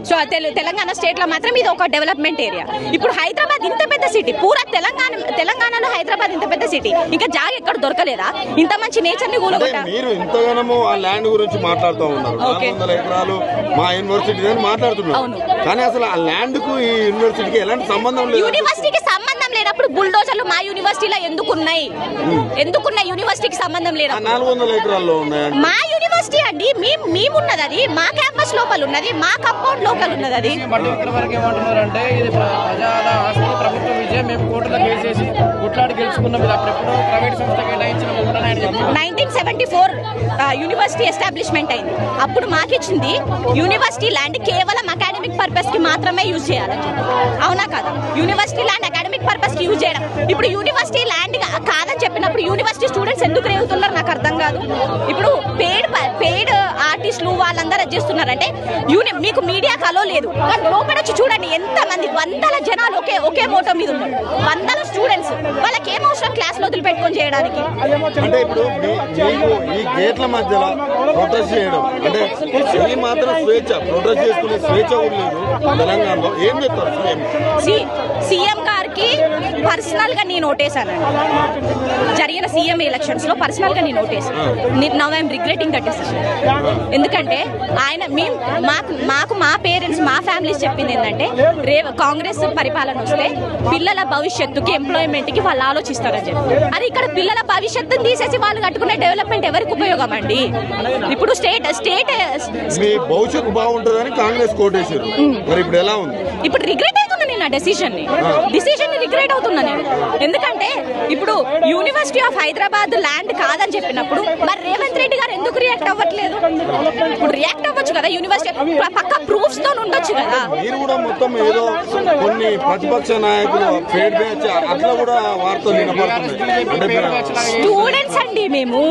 So Telangana state లో మాత్రం ఇది ఒక డెవలప్మెంట్ ఏరియా. ఇప్పుడు హైదరాబాద్ ఇంత పెద్ద సిటీ, పూరా తెలంగాణలో హైదరాబాద్ ఇంత పెద్ద సిటీ, ఇంకా జాగ ఎక్కడ దొరకలేదా? ఇంత మంచి నేచర్ ని మీరు ఇంతగానో ఆ ల్యాండ్ గురించి మాట్లాడుతూ ఉన్నారు. 400 ఎకరాలు మా యూనివర్సిటీ అని మాట్లాడుతున్నారు, కానీ అసలు ఆ ల్యాండ్ కు ఈ యూనివర్సిటీకి ఎలాంటి సంబంధం లేదు. యూనివర్సిటీకి సంబంధం లేనప్పుడు బుల్డోజర్లు మా యూనివర్సిటీలో ఎందుకున్నాయి? యూనివర్సిటీకి సంబంధం లేదు. 400 ఎకరాల్లో ఉన్నాయి మా యూనివర్సిటీ అండి, మేమున్నది అది మా క్యాంపస్ లోపల ఉన్నది, మా కంపౌండ్ లోపల ఉన్నది. అది 1974 యూనివర్సిటీ ఎస్టాబ్లిష్మెంట్ అయింది. అప్పుడు మాకిచ్చింది యూనివర్సిటీ ల్యాండ్ కేవలం అకాడమిక్ పర్పస్ కి మాత్రమే యూజ్ చేయాలని, అవునా కదా? యూనివర్సిటీ ల్యాండ్ అకాడమిక్ పర్పస్ కి యూజ్ చేయడం. ఇప్పుడు యూనివర్సిటీ ల్యాండ్ కాదని చెప్పినప్పుడు యూనివర్సిటీ స్టూడెంట్స్ ఎందుకు రేగుతున్నారు నాకు అర్థం కాదు. ఇప్పుడు పెయిడ్ ఆర్టిస్టులు వాళ్ళందరూ చేస్తున్నారంటే మీకు మీడియా కలో లేదు, కానీ లోపల వచ్చి చూడండి ఎంత మంది, వందల జనాలు ఒకే మోటో మీద ఉన్నారు, వందల స్టూడెంట్స్. వాళ్ళకి ఏం అవసరం క్లాస్ లో వదిలిపెట్టుకొని చేయడానికి? అంటే ఇప్పుడు ఈ గేట్ల మధ్యలో ప్రొటెస్ట్ చేయడం అంటే ఈ మాత్రం స్వేచ్ఛ, ప్రొటెస్ట్ చేసుకునే స్వేచ్ఛ కూడా లేదు తెలంగాణలో. ఏం చెప్తారు సీఎం గారికి పర్సనల్ గా నేను ఓటేసానండి. జరిగిన సీఎం ఎలక్షన్స్ లో పర్సనల్ గా నేను ఓటేసాను. Now I'm regretting that decision. ఎందుకంటే ఆయన మాకు మా పేరెంట్స్ మా ఫ్యామిలీస్ చెప్పింది ఏంటంటే కాంగ్రెస్ పరిపాలన వస్తే పిల్లల భవిష్యత్తుకి ఎంప్లాయ్మెంట్ కి వాళ్ళు ఆలోచిస్తారని చెప్పి. అది ఇక్కడ పిల్లల భవిష్యత్తుని తీసేసి వాళ్ళు కట్టుకునే డెవలప్మెంట్ ఎవరికి ఉపయోగం అండి? ఇప్పుడు స్టేట్ భవిష్యత్తు బాగుంటుందని కాంగ్రెస్ కోటేశారు, మరి ఇప్పుడు ఎలా ఉంది? ఇప్పుడు రిగ్రెట్ అవుతున్నా నేను ఆ డెసిషన్ ని రిగ్రెట్ అవుతున్నా నేను. ఎందుకంటే ఇప్పుడు యూనివర్సిటీ ఆఫ్ హైదరాబాద్ ల్యాండ్ కాదని చెప్పినప్పుడు మరి రేవంత్ రెడ్డి గారు ఎందుకు రియాక్ట్ అవ్వట్లేదు? ఇప్పుడు రియాక్ట్ అవ్వచ్చు కదా, యూనివర్సిటీ పక్క ప్రూఫ్స్ తో ఉండొచ్చు కదా. మీరు కూడా మొత్తం ఏదో కొన్ని ప్రతిపక్ష నాయకులు ఫేడ్ బ్యాచ్ అట్లా కూడా వార్తలు వినపడుతున్నాయి. స్టూడెంట్స్ అండి మేము